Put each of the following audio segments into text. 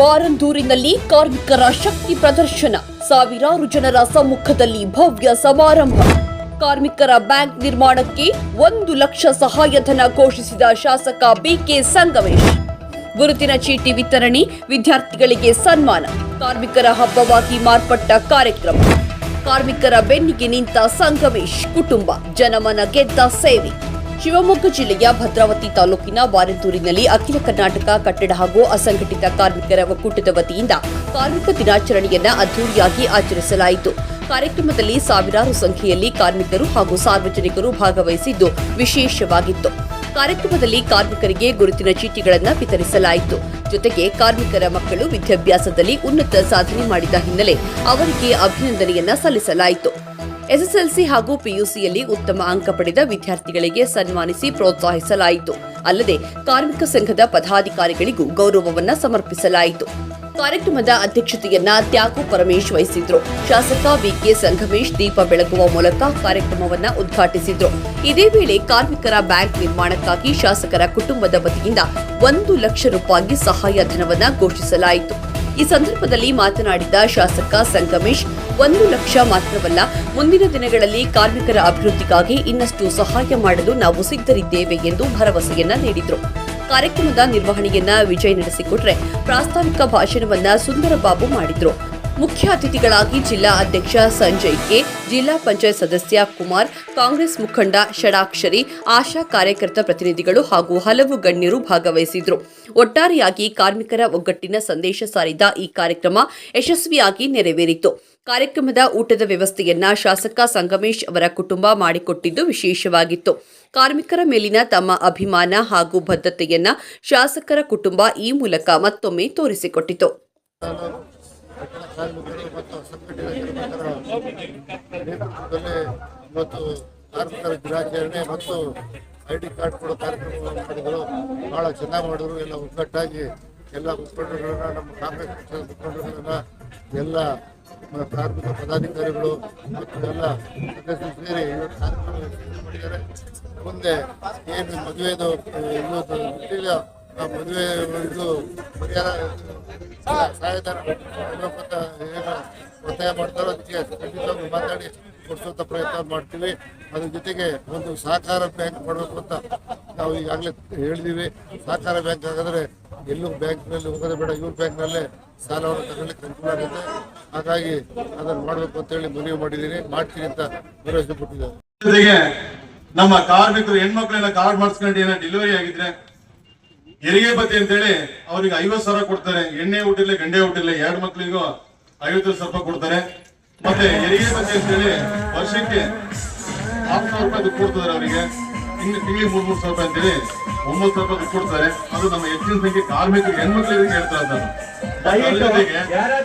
ಬಾರಂದೂರಿನಲ್ಲಿ ಕಾರ್ಮಿಕರ ಶಕ್ತಿ ಪ್ರದರ್ಶನ, ಸಾವಿರಾರು ಜನರ ಸಮ್ಮುಖದಲ್ಲಿ ಭವ್ಯ ಸಮಾರಂಭ. ಕಾರ್ಮಿಕರ ಬ್ಯಾಂಕ್ ನಿರ್ಮಾಣಕ್ಕೆ 1 ಲಕ್ಷ ಸಹಾಯಧನ ಘೋಷಿಸಿದ ಶಾಸಕ ಬಿಕೆ ಸಂಗಮೇಶ್. ಗುರುತಿನ ಚೀಟಿ ವಿತರಣೆ, ವಿದ್ಯಾರ್ಥಿಗಳಿಗೆ ಸನ್ಮಾನ, ಕಾರ್ಮಿಕರ ಹಬ್ಬವಾಗಿ ಮಾರ್ಪಟ್ಟ ಕಾರ್ಯಕ್ರಮ. ಕಾರ್ಮಿಕರ ಬೆನ್ನಿಗೆ ನಿಂತ ಸಂಗಮೇಶ್ ಕುಟುಂಬ, ಜನಮನ ಗೆದ್ದ ಸೇವೆ. ಶಿವಮೊಗ್ಗ ಜಿಲ್ಲೆಯ ಭದ್ರಾವತಿ ತಾಲೂಕಿನ ಬಾರಂದೂರಿನಲ್ಲಿ ಅಖಿಲ ಕರ್ನಾಟಕ ಕಟ್ಟಡ ಹಾಗೂ ಅಸಂಘಟಿತ ಕಾರ್ಮಿಕರ ಒಕ್ಕೂಟದ ವತಿಯಿಂದ ಕಾರ್ಮಿಕ ದಿನಾಚರಣೆಯನ್ನ ಅದ್ದೂರಿಯಾಗಿ ಆಚರಿಸಲಾಯಿತು. ಕಾರ್ಯಕ್ರಮದಲ್ಲಿ ಸಾವಿರಾರು ಸಂಖ್ಯೆಯಲ್ಲಿ ಕಾರ್ಮಿಕರು ಹಾಗೂ ಸಾರ್ವಜನಿಕರು ಭಾಗವಹಿಸಿದ್ದು ವಿಶೇಷವಾಗಿತ್ತು. ಕಾರ್ಯಕ್ರಮದಲ್ಲಿ ಕಾರ್ಮಿಕರಿಗೆ ಗುರುತಿನ ಚೀಟಿಗಳನ್ನು ವಿತರಿಸಲಾಯಿತು. ಜೊತೆಗೆ ಕಾರ್ಮಿಕರ ಮಕ್ಕಳು ವಿದ್ಯಾಭ್ಯಾಸದಲ್ಲಿ ಉನ್ನತ ಸಾಧನೆ ಮಾಡಿದ ಹಿನ್ನೆಲೆ ಅವರಿಗೆ ಅಭಿನಂದನೆಯನ್ನ ಸಲ್ಲಿಸಲಾಯಿತು. ಎಸ್ಎಸ್ಎಲ್ಸಿ ಹಾಗೂ ಪಿಯುಸಿಯಲ್ಲಿ ಉತ್ತಮ ಅಂಕ ಪಡೆದ ವಿದ್ಯಾರ್ಥಿಗಳಿಗೆ ಸನ್ಮಾನಿಸಿ ಪ್ರೋತ್ಸಾಹಿಸಲಾಯಿತು. ಅಲ್ಲದೆ ಕಾರ್ಮಿಕ ಸಂಘದ ಪದಾಧಿಕಾರಿಗಳಿಗೂ ಗೌರವವನ್ನ ಸಮರ್ಪಿಸಲಾಯಿತು. ಕಾರ್ಯಕ್ರಮದ ಅಧ್ಯಕ್ಷತೆಯನ್ನ ತ್ಯಾಗು ಪರಮೇಶ್ ವಹಿಸಿದ್ರು. ಶಾಸಕ ಬಿಕೆ ಸಂಗಮೇಶ್ ದೀಪ ಬೆಳಗುವ ಮೂಲಕ ಕಾರ್ಯಕ್ರಮವನ್ನ ಉದ್ಘಾಟಿಸಿದ್ರು. ಇದೇ ವೇಳೆ ಕಾರ್ಮಿಕರ ಬ್ಯಾಂಕ್ ನಿರ್ಮಾಣಕ್ಕಾಗಿ ಶಾಸಕರ ಕುಟುಂಬದ ವತಿಯಿಂದ 1 ಲಕ್ಷ ರೂಪಾಯಿ ಸಹಾಯಧನವನ್ನ ಘೋಷಿಸಲಾಯಿತು. ಈ ಸಂದರ್ಭದಲ್ಲಿ ಮಾತನಾಡಿದ ಶಾಸಕ ಸಂಗಮೇಶ್, 1 ಲಕ್ಷ ಮಾತ್ರವಲ್ಲ, ಮುಂದಿನ ದಿನಗಳಲ್ಲಿ ಕಾರ್ಮಿಕರ ಅಭಿವೃದ್ಧಿಗಾಗಿ ಇನ್ನಷ್ಟು ಸಹಾಯ ಮಾಡಲು ನಾವು ಸಿದ್ಧರಿದ್ದೇವೆ ಎಂದು ಭರವಸೆಯನ್ನ ನೀಡಿದರು. ಕಾರ್ಯಕ್ರಮದ ನಿರ್ವಹಣೆಯನ್ನ ವಿಜಯ್ ನಡೆಸಿಕೊಟ್ರೆ, ಪ್ರಾಸ್ತಾವಿಕ ಭಾಷಣವನ್ನ ಸುಂದರಬಾಬು ಮಾಡಿದ್ರು. ಮುಖ್ಯ ಅತಿಥಿಗಳಾಗಿ ಜಿಲ್ಲಾ ಅಧ್ಯಕ್ಷ ಸಂಜಯ್ ಕೆ, ಜಿಲ್ಲಾ ಪಂಚಾಯತ್ ಸದಸ್ಯ ಕುಮಾರ್, ಕಾಂಗ್ರೆಸ್ ಮುಖಂಡ ಷಡಾಕ್ಷರಿ, ಆಶಾ ಕಾರ್ಯಕರ್ತ ಪ್ರತಿನಿಧಿಗಳು ಹಾಗೂ ಹಲವು ಗಣ್ಯರು ಭಾಗವಹಿಸಿದ್ರು. ಒಟ್ಟಾರೆಯಾಗಿ ಕಾರ್ಮಿಕರ ಒಗ್ಗಟ್ಟಿನ ಸಂದೇಶ ಸಾರಿದ ಈ ಕಾರ್ಯಕ್ರಮ ಯಶಸ್ವಿಯಾಗಿ ನೆರವೇರಿತು. ಕಾರ್ಯಕ್ರಮದ ಊಟದ ವ್ಯವಸ್ಥೆಯನ್ನ ಶಾಸಕ ಸಂಗಮೇಶ್ ಅವರ ಕುಟುಂಬ ಮಾಡಿಕೊಟ್ಟಿದ್ದು ವಿಶೇಷವಾಗಿತ್ತು. ಕಾರ್ಮಿಕರ ಮೇಲಿನ ತಮ್ಮ ಅಭಿಮಾನ ಹಾಗೂ ಬದ್ಧತೆಯನ್ನ ಶಾಸಕರ ಕುಟುಂಬ ಈ ಮೂಲಕ ಮತ್ತೊಮ್ಮೆ ತೋರಿಸಿಕೊಟ್ಟಿತು. ಕಾರ್ಮಿಕರು ಮತ್ತು ಅಸಂಘಟಿತ ನೇತೃತ್ವದಲ್ಲಿ ಇವತ್ತು ಕಾರ್ಮಿಕರ ದಿನಾಚರಣೆ ಮತ್ತು ID ಕಾರ್ಡ್ ಕೊಡೋ ಕಾರ್ಯಕ್ರಮವನ್ನು ಮಾಡಿದರು. ಭಾಳ ಚೆನ್ನಾಗಿ ಮಾಡಿದ್ರು. ಎಲ್ಲ ಒಗ್ಗಟ್ಟಾಗಿ ಎಲ್ಲ ಮುಖಂಡರುಗಳನ್ನ, ನಮ್ಮ ಕಾಂಗ್ರೆಸ್ ಪಕ್ಷದ ಮುಖಂಡರುಗಳನ್ನ, ಎಲ್ಲ ಕಾರ್ಮಿಕ ಪದಾಧಿಕಾರಿಗಳು ಮತ್ತು ಎಲ್ಲ ಸದಸ್ಯರು ಸೇರಿ ಇವತ್ತು ಕಾರ್ಯಕ್ರಮ ಮಾಡಿದ್ದಾರೆ. ಮುಂದೆ ಏನು ಮದುವೆದು ಇವತ್ತು ಆ ಮದುವೆ ಇದು ಪರಿಹಾರ ಸಹಾಯಧನ ಅಂತ ಏನು ಒತ್ತಾಯ ಮಾಡ್ತಾರೋ ಅದಕ್ಕೆ ಖಂಡಿತವಾಗಿ ಮಾತಾಡಿ ಕೊಡಿಸುವಂಥ ಪ್ರಯತ್ನ ಮಾಡ್ತೀವಿ. ಅದ್ರ ಜೊತೆಗೆ ಒಂದು ಸಹಕಾರ ಬ್ಯಾಂಕ್ ಮಾಡಬೇಕು ಅಂತ ನಾವು ಈಗಾಗಲೇ ಹೇಳಿದ್ದೀವಿ. ಸಹಕಾರ ಬ್ಯಾಂಕ್ ಆಗಿದ್ರೆ ಎಲ್ಲೂ ಬ್ಯಾಂಕ್ನಲ್ಲಿ ಹೋಗೋದೇ ಬೇಡ, ಇವ್ರ ಬ್ಯಾಂಕ್ನಲ್ಲೇ ಸಾಲವನ್ನು ತಗೊಳ್ಳಿಕ್ಕೆ ಅನುಕೂಲ ಆಗುತ್ತೆ. ಹಾಗಾಗಿ ಅದನ್ನು ಮಾಡಬೇಕು ಅಂತೇಳಿ ಮನವಿ ಮಾಡಿದ್ದೀನಿ, ಮಾಡ್ತೀನಿ ಅಂತ ಭರವಸೆ ಕೊಟ್ಟಿದ್ದಾರೆ. ಜೊತೆಗೆ ನಮ್ಮ ಕಾರ್ಮಿಕರು ಹೆಣ್ಮಕ್ಳೆಲ್ಲ ಕಾರ್ಡ್ ಮಾಡಿಸ್ಕೊಂಡು ಏನೋ ಡೆಲಿವರಿ ಆಗಿದ್ರೆ ಹೆರಿಗೆ ಬತ್ತಿ ಅಂತೇಳಿ ಅವ್ರಿಗೆ 50,000 ಕೊಡ್ತಾರೆ. ಎಣ್ಣೆ ಹುಟ್ಟಿಲ್ಲ, ಗಂಡೆ ಹುಟ್ಟಿಲ್ಲ, 2 ಮಕ್ಳಿಗೂ 50,000 ರೂಪಾಯಿ ಕೊಡ್ತಾರೆ. ಮತ್ತೆ ಹೆರಿಗೆ ಬತ್ತಿ ಅಂತೇಳಿ ವರ್ಷಕ್ಕೆ 4,000 ರೂಪಾಯಿ ದುಡ್ಡು ಕೊಡ್ತಾರೆ. ಅವರಿಗೆ ತಿಂಗಳಿಗೆ 3,000 ರೂಪಾಯಿ ಅಂತೇಳಿ 9,000 ರೂಪಾಯಿ ದುಡ್ಡು ಕೊಡ್ತಾರೆ. ಅದು ನಮ್ಮ ಹೆಚ್ಚಿನ ಸಂಖ್ಯೆ ಕಾರ್ಮಿಕರು ಹೆಣ್ಮಕ್ಳಿಗೆ ಹೇಳ್ತಾರೆ. ಅದ್ರ ಜೊತೆಗೆ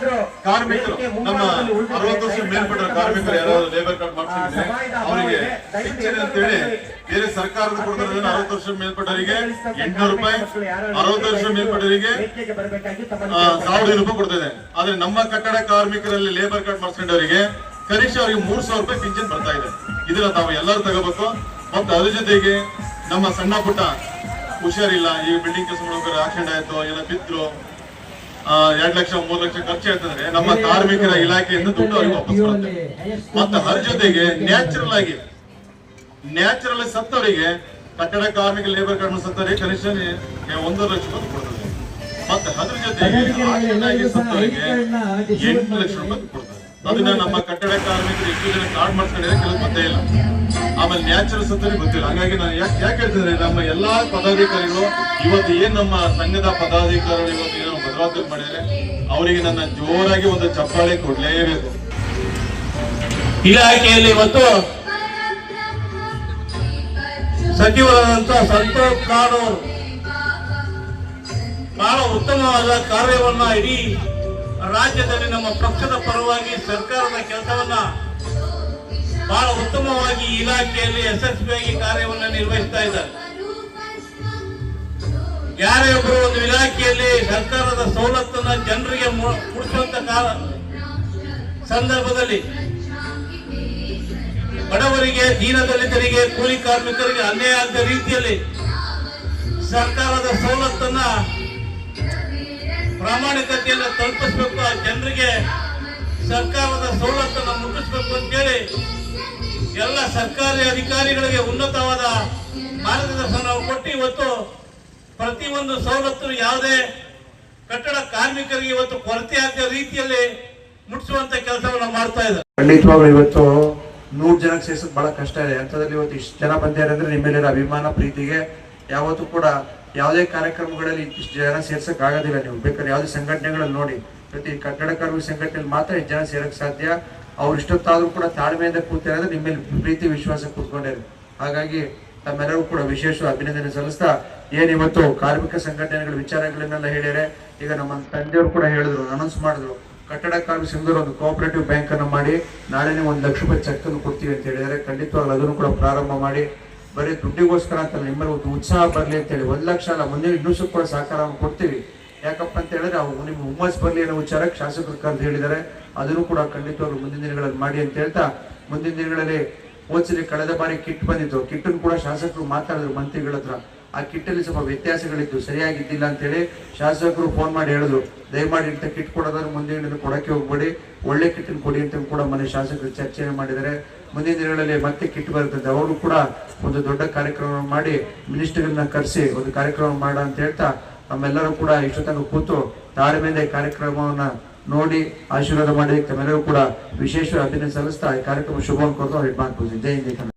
ಕಾರ್ಮಿಕರು ನಮ್ಮ 60 ವರ್ಷ ಮೇಲ್ಪಟ್ಟ ಕಾರ್ಮಿಕರು ಯಾರಾದ್ರೂ ಲೇಬರ್ ಕಾರ್ಡ್ ಮಾಡ್ಸಿದ್ರೆ ಅವರಿಗೆ ಪಿಂಚಣಿ ಅಂತೇಳಿ ಬೇರೆ ಸರ್ಕಾರದ ಕೊಡ್ತಾರೆ. 60 ವರ್ಷ ಮೇಲ್ಪಟ್ಟವರಿಗೆ 800 ರೂಪಾಯಿ, 60 ವರ್ಷ ಮೇಲ್ಪಟ್ಟವರಿಗೆ 1,000 ರೂಪಾಯಿ ಕೊಡ್ತದೆ. ಆದ್ರೆ ನಮ್ಮ ಕಟ್ಟಡ ಕಾರ್ಮಿಕರಲ್ಲಿ ಲೇಬರ್ ಕಾರ್ಡ್ ಮಾಡ್ಸ್ಕೊಂಡವರಿಗೆ ಕನಿಷ್ಠ ಅವರಿಗೆ 3,000 ರೂಪಾಯಿ ಪಿಂಚಣಿ ಬರ್ತಾ ಇದೆ. ಇದನ್ನ ನಾವು ಎಲ್ಲರೂ ತಗೋಬೇಕು. ಮತ್ತು ಅದ್ರ ಜೊತೆಗೆ ನಮ್ಮ ಸಣ್ಣ ಪುಟ್ಟ ಹುಷಾರಿಲ್ಲ, ಈ ಬಿಲ್ಡಿಂಗ್ ಕೆಲಸ ಮಾಡೋಕೆ ಆಕ್ಸಿಡೆಂಟ್ ಆಯ್ತು, ಏನೋ ಬಿದ್ರು 2 ಲಕ್ಷ 3 ಲಕ್ಷ ಖರ್ಚು ಆಯ್ತಂದ್ರೆ ನಮ್ಮ ಕಾರ್ಮಿಕರ ಇಲಾಖೆಯಿಂದ ದುಡ್ಡು ಅವರಿಗೆ ವಾಪಸ್ ಬರುತ್ತೆ. ಮತ್ತೆ ಅದ್ರ ಜೊತೆಗೆ ನ್ಯಾಚುರಲ್ ಸತ್ತವರಿಗೆ ಕಟ್ಟಡ ಕಾರ್ಮಿಕ ಲೇಬರ್ ಕಾರ್ಡ್ ಸತ್ತವರಿಗೆ ಕನಿಷ್ಠ 1.5 ಲಕ್ಷ ರೂಪಾಯಿ ಕೊಡ್ತಾರೆ. ಮತ್ತೆ ಅದ್ರ ಜೊತೆಗೆ ಸತ್ತವರಿಗೆ 8 ಲಕ್ಷ ರೂಪಾಯಿ ಕೊಡ್ತಾರೆ. ಅದನ್ನ ನಮ್ಮ ಕಟ್ಟಡ ಕಾರ್ಮಿಕರು ಎಷ್ಟು ಜನ ಕಾರ್ಡ್ ಮಾಡಿಸ್ಕೊಂಡಿದ್ರೆ ಕೆಲವು ಗೊತ್ತೇ ಇಲ್ಲ. ಆಮೇಲೆ ನ್ಯಾಚುರಲ್ ಸತ್ತವರಿಗೆ ಗೊತ್ತಿಲ್ಲ. ಹಾಗಾಗಿ ನಾನು ಯಾಕೆ ಹೇಳ್ತಿದ್ರೆ, ನಮ್ಮ ಎಲ್ಲಾ ಪದಾಧಿಕಾರಿಗಳು ಇವತ್ತು ಏನ್ ನಮ್ಮ ಸಂಘದ ಪದಾಧಿಕಾರಿಗಳು ಇವತ್ತು ಏನೋ ಭದ್ರತೆ ಮಾಡಿದ್ರೆ ಅವರಿಗೆ ನನ್ನ ಜೋರಾಗಿ ಒಂದು ಚಪ್ಪಾಳೆ ಕೊಡ್ಲೇಬೇಕು. ಇಲಾಖೆಯಲ್ಲಿ ಇವತ್ತು ಸಚಿವರಾದಂತ ಸಂತೋಷ್ ಲಾಡ್ ಅವರು ಬಹಳ ಉತ್ತಮವಾದ ಕಾರ್ಯವನ್ನ ಇಡೀ ರಾಜ್ಯದಲ್ಲಿ ನಮ್ಮ ಪಕ್ಷದ ಪರವಾಗಿ ಸರ್ಕಾರದ ಕೆಲಸವನ್ನ ಬಹಳ ಉತ್ತಮವಾಗಿ ಇಲಾಖೆಯಲ್ಲಿ ಯಶಸ್ವಿಯಾಗಿ ಕಾರ್ಯವನ್ನು ನಿರ್ವಹಿಸ್ತಾ ಇದ್ದಾರೆ. ಯಾರೇ ಒಬ್ಬರು ಒಂದು ಇಲಾಖೆಯಲ್ಲಿ ಸರ್ಕಾರದ ಸವಲತ್ತನ್ನ ಜನರಿಗೆ ಮುಟ್ಟಿಸುವಂತ ಸಂದರ್ಭದಲ್ಲಿ ಬಡವರಿಗೆ, ದೀನದಲಿತರಿಗೆ, ಕೂಲಿ ಕಾರ್ಮಿಕರಿಗೆ ಅನ್ಯಾಯ ಆಗದ ರೀತಿಯಲ್ಲಿ ಸರ್ಕಾರದ ಸವಲತ್ತನ್ನ ಪ್ರಾಮಾಣಿಕತೆಯನ್ನು ತಲುಪಿಸಬೇಕು, ಆ ಜನರಿಗೆ ಸರ್ಕಾರದ ಸವಲತ್ತನ್ನು ಮುಟ್ಟಿಸಬೇಕು ಅಂತೇಳಿ ಎಲ್ಲ ಸರ್ಕಾರಿ ಅಧಿಕಾರಿಗಳಿಗೆ ಉನ್ನತವಾದ ಮಾರ್ಗದರ್ಶನ ಕೊಟ್ಟು ಇವತ್ತು ಪ್ರತಿಯೊಂದು ಸವಲತ್ತು ಯಾವುದೇ ಕಟ್ಟಡ ಕಾರ್ಮಿಕರಿಗೆ ಇವತ್ತು ಕೊರತೆ ಆಗದ ರೀತಿಯಲ್ಲಿ ಮುಟ್ಟಿಸುವಂತ ಕೆಲಸವನ್ನು ಮಾಡ್ತಾ ಇದ್ದಾರೆ. ಖಂಡಿತವಾಗ್ಲೂ ಇವತ್ತು 100 ಜನಕ್ಕೆ ಸೇರಿಸೋದು ಬಹಳ ಕಷ್ಟ ಇದೆ. ಅಂತದ್ರಲ್ಲಿ ಇವತ್ತು ಇಷ್ಟು ಜನ ಬಂದಿದ್ದಾರೆ ಅಂದ್ರೆ ನಿಮ್ಮೆಲ್ಲರ ಅಭಿಮಾನ ಪ್ರೀತಿಗೆ ಯಾವತ್ತೂ ಕೂಡ ಯಾವುದೇ ಕಾರ್ಯಕ್ರಮಗಳಲ್ಲಿ ಇಷ್ಟು ಜನ ಸೇರ್ಸಕ್ ಆಗೋದಿಲ್ಲ. ನೀವು ಬೇಕಾದ್ರೆ ಯಾವುದೇ ಸಂಘಟನೆಗಳಲ್ಲಿ ನೋಡಿ, ಪ್ರತಿ ಕಟ್ಟಡ ಕಾರ್ಮಿಕ ಸಂಘಟನೆಯಲ್ಲಿ ಮಾತ್ರ ಇಷ್ಟು ಜನ ಸೇರಕ್ ಸಾಧ್ಯ. ಅವ್ರು ಇಷ್ಟೊತ್ತಾದ್ರೂ ಕೂಡ ತಾಳ್ಮೆಯಿಂದ ಕೂತಿರೋದ್ರೆ ನಿಮ್ಮಲ್ಲಿ ಪ್ರೀತಿ ವಿಶ್ವಾಸ ಕೂತ್ಕೊಂಡಿರಿ. ಹಾಗಾಗಿ ತಮ್ಮೆಲ್ಲರೂ ಕೂಡ ವಿಶೇಷ ಅಭಿನಂದನೆ ಸಲ್ಲಿಸ್ತಾ, ಏನಿವತ್ತು ಕಾರ್ಮಿಕ ಸಂಘಟನೆಗಳ ವಿಚಾರಗಳನ್ನೆಲ್ಲ ಹೇಳಿದರೆ, ಈಗ ನಮ್ಮ ತಂದೆಯವರು ಕೂಡ ಹೇಳಿದ್ರು, ಅನೌನ್ಸ್ ಮಾಡಿದ್ರು, ಕಟ್ಟಡ ಕಾರ್ಮಿಕ ಸಂಘದವರು ಒಂದು ಕೋಆಪರೇಟಿವ್ ಬ್ಯಾಂಕ್ ಅನ್ನು ಮಾಡಿ ನಾಳೆನೇ 1 ಲಕ್ಷ ರೂಪಾಯಿ ಚೆಕ್ ಅನ್ನು ಕೊಡ್ತೀವಿ ಅಂತ ಹೇಳಿದ್ದಾರೆ. ಖಂಡಿತವಾಗ್ಲೂ ಅದನ್ನು ಕೂಡ ಪ್ರಾರಂಭ ಮಾಡಿ, ಬರೀ ದುಡ್ಡಿಗೋಸ್ಕರ ಅಂತ ನಿಮ್ಮಲ್ಲಿ ಒಂದು ಉತ್ಸಾಹ ಬರಲಿ ಅಂತೇಳಿ 1 ಲಕ್ಷ ಅಲ್ಲ, ಮುಂದೆ ಇನ್ನೂ ಕೂಡ ಸಹಕಾರವನ್ನು ಕೊಡ್ತೀವಿ. ಯಾಕಪ್ಪ ಅಂತ ಹೇಳಿದ್ರೆ ಅವು ನಿಮ್ಗೆ ಹುಮ್ಮಸ್ ಬರಲಿ ಅನ್ನೋ ವಿಚಾರಕ್ಕೆ ಶಾಸಕರು ಕರೆದು ಹೇಳಿದ್ದಾರೆ. ಅದನ್ನು ಕೂಡ ಖಂಡಿತವಾಗ್ಲೂ ಮುಂದಿನ ದಿನಗಳಲ್ಲಿ ಮಾಡಿ ಅಂತ ಹೇಳ್ತಾ, ಮುಂದಿನ ದಿನಗಳಲ್ಲಿ ಓದ್ಸಲಿ ಕಳೆದ ಬಾರಿ ಕಿಟ್ ಬಂದಿತ್ತು, ಕಿಟ್ಟನ್ನು ಕೂಡ ಶಾಸಕರು ಮಾತಾಡಿದ್ರು ಮಂತ್ರಿಗಳ ಹತ್ರ. ಆ ಕಿಟ್ಟಲ್ಲಿ ಸ್ವಲ್ಪ ವ್ಯತ್ಯಾಸಗಳಿತ್ತು, ಸರಿಯಾಗಿದ್ದಿಲ್ಲ ಅಂತೇಳಿ ಶಾಸಕರು ಫೋನ್ ಮಾಡಿ ಹೇಳಿದ್ರು, ದಯಮಾಡಿ ಇಂಥ ಕಿಟ್ ಕೊಡೋದಾದ್ರೆ ಮುಂದಿನ ದಿನ ಕೊಡಕ್ಕೆ ಹೋಗ್ಬೇಡಿ, ಒಳ್ಳೆ ಕಿಟ್ಟನ್ನು ಕೊಡಿ ಅಂತ ಕೂಡ ಮನೆ ಶಾಸಕರು ಚರ್ಚೆ ಮಾಡಿದ್ದಾರೆ. ಮುಂದಿನ ದಿನಗಳಲ್ಲಿ ಮತ್ತೆ ಕಿಟ್ ಬರ್ತದೆ, ಅವರು ಕೂಡ ಒಂದು ದೊಡ್ಡ ಕಾರ್ಯಕ್ರಮ ಮಾಡಿ ಮಿನಿಸ್ಟರ್ಗಳನ್ನ ಕರೆಸಿ ಒಂದು ಕಾರ್ಯಕ್ರಮ ಮಾಡ ಅಂತ ಹೇಳ್ತಾ, ನಮ್ಮೆಲ್ಲರೂ ಕೂಡ ಇಷ್ಟೊತ್ತಂಗ ಕೂತು ತಾಳ್ಮೆಯಿಂದ ಈ ಕಾರ್ಯಕ್ರಮವನ್ನ ನೋಡಿ ಆಶೀರ್ವಾದ ಮಾಡಿ ತಮ್ಮೆಲ್ಲರೂ ಕೂಡ ವಿಶೇಷ ಅಭಿನಂದನೆ ಸಲ್ಲಿಸ್ತಾ ಈ ಕಾರ್ಯಕ್ರಮ ಶುಭವನ್ನು ಕೊಡ್ತಾ ಹಿಟ್ ಮಾಡ್ಬೋದು. ಜೈ ಹಿಂದ್.